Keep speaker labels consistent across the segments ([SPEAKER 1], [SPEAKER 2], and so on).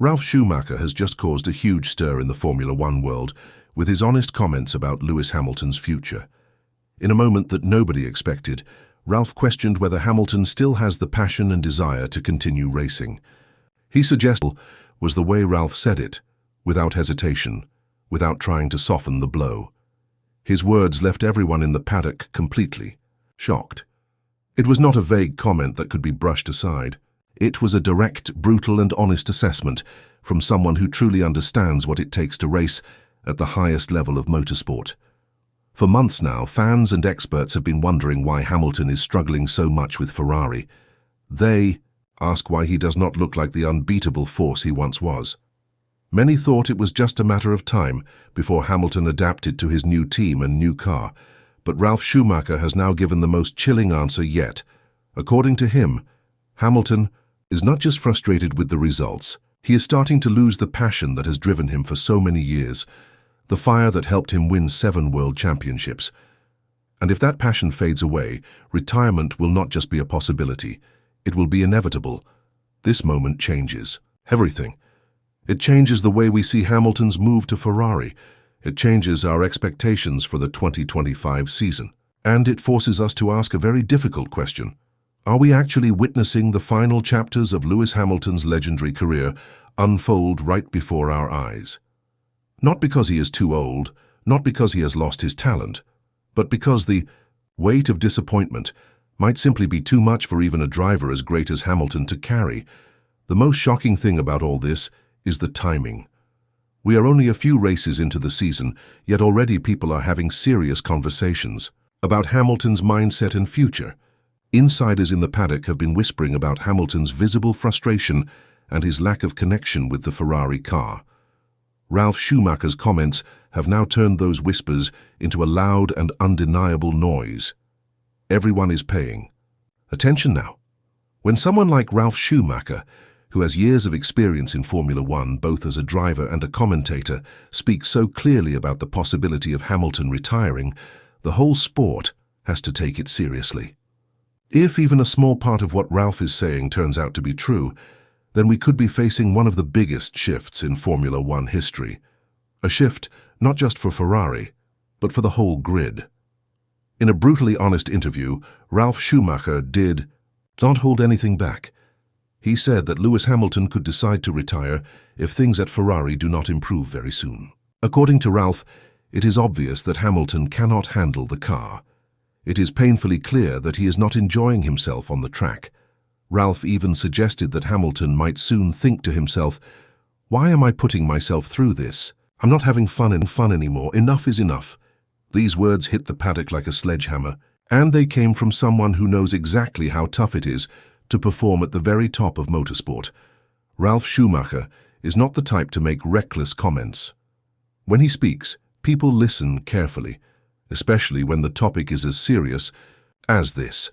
[SPEAKER 1] Ralf Schumacher has just caused a huge stir in the Formula One world with his honest comments about Lewis Hamilton's future. In a moment that nobody expected, Ralf questioned whether Hamilton still has the passion and desire to continue racing. He suggested was the way Ralf said it, without hesitation, without trying to soften the blow. His words left everyone in the paddock completely shocked. It was not a vague comment that could be brushed aside. It was a direct, brutal and honest assessment from someone who truly understands what it takes to race at the highest level of motorsport. For months now, fans and experts have been wondering why Hamilton is struggling so much with Ferrari. They ask why he does not look like the unbeatable force he once was. Many thought it was just a matter of time before Hamilton adapted to his new team and new car, but Ralf Schumacher has now given the most chilling answer yet. According to him, Hamilton is not just frustrated with the results, he is starting to lose the passion that has driven him for so many years, the fire that helped him win 7 world championships. And if that passion fades away, retirement will not just be a possibility, it will be inevitable. This moment changes everything. It changes the way we see Hamilton's move to Ferrari. It changes our expectations for the 2025 season. And it forces us to ask a very difficult question. Are we actually witnessing the final chapters of Lewis Hamilton's legendary career unfold right before our eyes? Not because he is too old, not because he has lost his talent, but because the weight of disappointment might simply be too much for even a driver as great as Hamilton to carry. The most shocking thing about all this is the timing. We are only a few races into the season, yet already people are having serious conversations about Hamilton's mindset and future. Insiders in the paddock have been whispering about Hamilton's visible frustration and his lack of connection with the Ferrari car. Ralf Schumacher's comments have now turned those whispers into a loud and undeniable noise. Everyone is paying attention now. When someone like Ralf Schumacher, who has years of experience in Formula One, both as a driver and a commentator, speaks so clearly about the possibility of Hamilton retiring, the whole sport has to take it seriously. If even a small part of what Ralf is saying turns out to be true, then we could be facing one of the biggest shifts in Formula One history. A shift not just for Ferrari, but for the whole grid. In a brutally honest interview, Ralf Schumacher did not hold anything back. He said that Lewis Hamilton could decide to retire if things at Ferrari do not improve very soon. According to Ralf, it is obvious that Hamilton cannot handle the car. It is painfully clear that he is not enjoying himself on the track. Ralf even suggested that Hamilton might soon think to himself, "Why am I putting myself through this? I'm not having fun anymore. Enough is enough." These words hit the paddock like a sledgehammer, and they came from someone who knows exactly how tough it is to perform at the very top of motorsport. Ralf Schumacher is not the type to make reckless comments. When he speaks, people listen carefully, especially when the topic is as serious as this.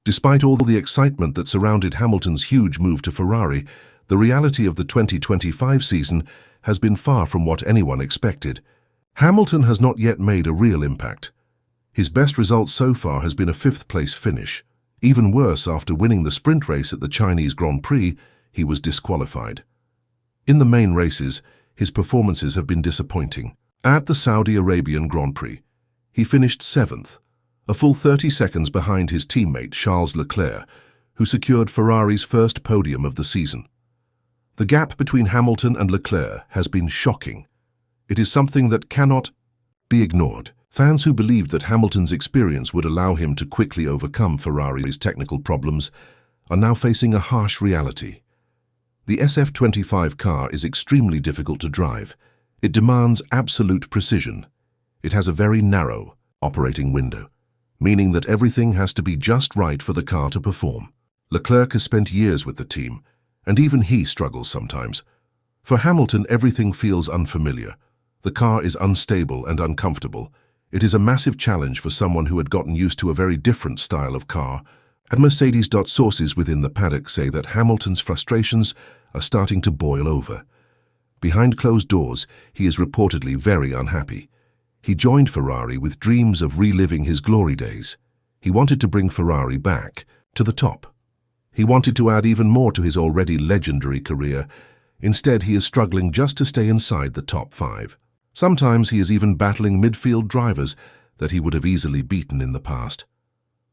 [SPEAKER 1] Despite all the excitement that surrounded Hamilton's huge move to Ferrari, the reality of the 2025 season has been far from what anyone expected. Hamilton has not yet made a real impact. His best result so far has been a 5th-place finish. Even worse, after winning the sprint race at the Chinese Grand Prix, he was disqualified. In the main races, his performances have been disappointing. At the Saudi Arabian Grand Prix, he finished 7th, a full 30 seconds behind his teammate Charles Leclerc, who secured Ferrari's first podium of the season. The gap between Hamilton and Leclerc has been shocking. It is something that cannot be ignored. Fans who believed that Hamilton's experience would allow him to quickly overcome Ferrari's technical problems are now facing a harsh reality. The SF25 car is extremely difficult to drive. It demands absolute precision. It has a very narrow operating window, meaning that everything has to be just right for the car to perform. Leclerc has spent years with the team, and even he struggles sometimes. For Hamilton, everything feels unfamiliar. The car is unstable and uncomfortable. It is a massive challenge for someone who had gotten used to a very different style of car. At Mercedes. Sources within the paddock say that Hamilton's frustrations are starting to boil over. Behind closed doors, he is reportedly very unhappy. He joined Ferrari with dreams of reliving his glory days. He wanted to bring Ferrari back to the top. He wanted to add even more to his already legendary career, Instead, he is struggling just to stay inside the top 5. Sometimes he is even battling midfield drivers that he would have easily beaten in the past.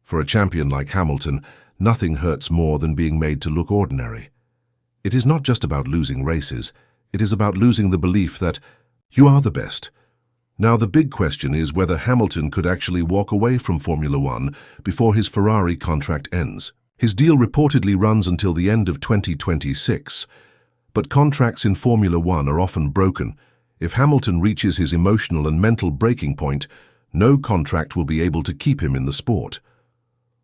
[SPEAKER 1] For a champion like Hamilton, nothing hurts more than being made to look ordinary. It is not just about losing races, it is about losing the belief that you are the best. Now the big question is whether Hamilton could actually walk away from Formula One before his Ferrari contract ends. His deal reportedly runs until the end of 2026, but contracts in Formula One are often broken. If Hamilton reaches his emotional and mental breaking point, no contract will be able to keep him in the sport.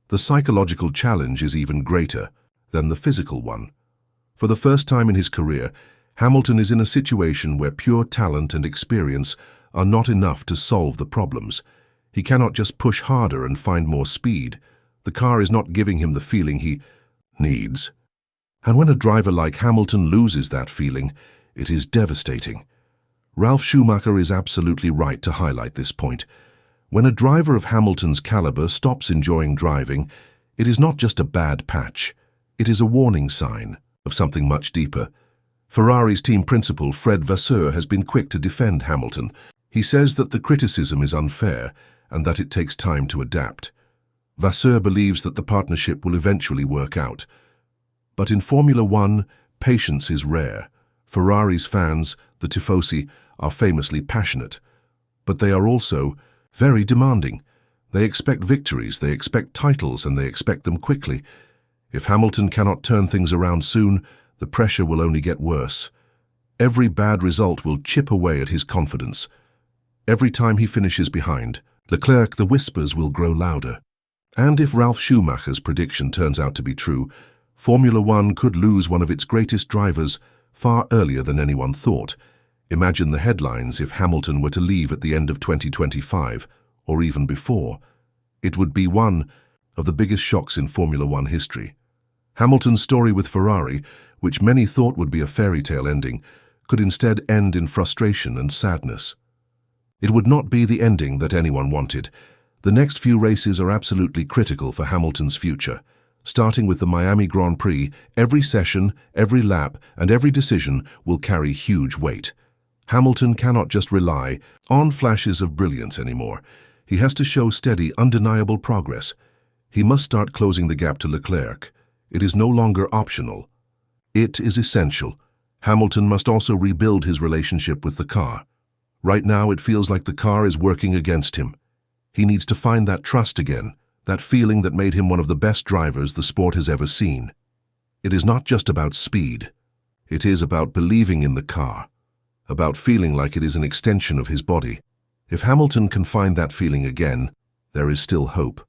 [SPEAKER 1] The psychological challenge is even greater than the physical one. For the first time in his career, Hamilton is in a situation where pure talent and experience are not enough to solve the problems. He cannot just push harder and find more speed. The car is not giving him the feeling he needs. And when a driver like Hamilton loses that feeling, it is devastating. Ralf Schumacher is absolutely right to highlight this point. When a driver of Hamilton's caliber stops enjoying driving, it is not just a bad patch. It is a warning sign of something much deeper. Ferrari's team principal Fred Vasseur has been quick to defend Hamilton. He says that the criticism is unfair and that it takes time to adapt. Vasseur believes that the partnership will eventually work out. But in Formula One, patience is rare. Ferrari's fans, the Tifosi, are famously passionate, but they are also very demanding. They expect victories, they expect titles, and they expect them quickly. If Hamilton cannot turn things around soon, the pressure will only get worse. Every bad result will chip away at his confidence. Every time he finishes behind Leclerc, the whispers will grow louder. And if Ralf Schumacher's prediction turns out to be true, Formula One could lose one of its greatest drivers far earlier than anyone thought. Imagine the headlines if Hamilton were to leave at the end of 2025, or even before. It would be one of the biggest shocks in Formula One history. Hamilton's story with Ferrari, which many thought would be a fairy tale ending, could instead end in frustration and sadness. It would not be the ending that anyone wanted. The next few races are absolutely critical for Hamilton's future. Starting with the Miami Grand Prix, every session, every lap, and every decision will carry huge weight. Hamilton cannot just rely on flashes of brilliance anymore. He has to show steady, undeniable progress. He must start closing the gap to Leclerc. It is no longer optional. It is essential. Hamilton must also rebuild his relationship with the car. Right now, it feels like the car is working against him. He needs to find that trust again, that feeling that made him one of the best drivers the sport has ever seen. It is not just about speed. It is about believing in the car, about feeling like it is an extension of his body. If Hamilton can find that feeling again, there is still hope.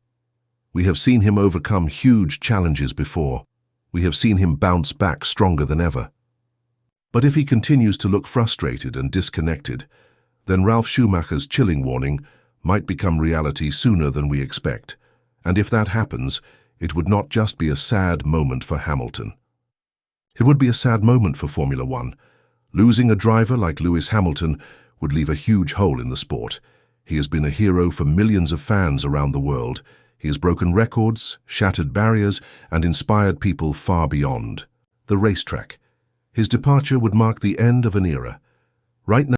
[SPEAKER 1] We have seen him overcome huge challenges before. We have seen him bounce back stronger than ever. But if he continues to look frustrated and disconnected, then Ralf Schumacher's chilling warning might become reality sooner than we expect. And if that happens, it would not just be a sad moment for Hamilton. It would be a sad moment for Formula One. Losing a driver like Lewis Hamilton would leave a huge hole in the sport. He has been a hero for millions of fans around the world. He has broken records, shattered barriers, and inspired people far beyond the racetrack. His departure would mark the end of an era. Right now,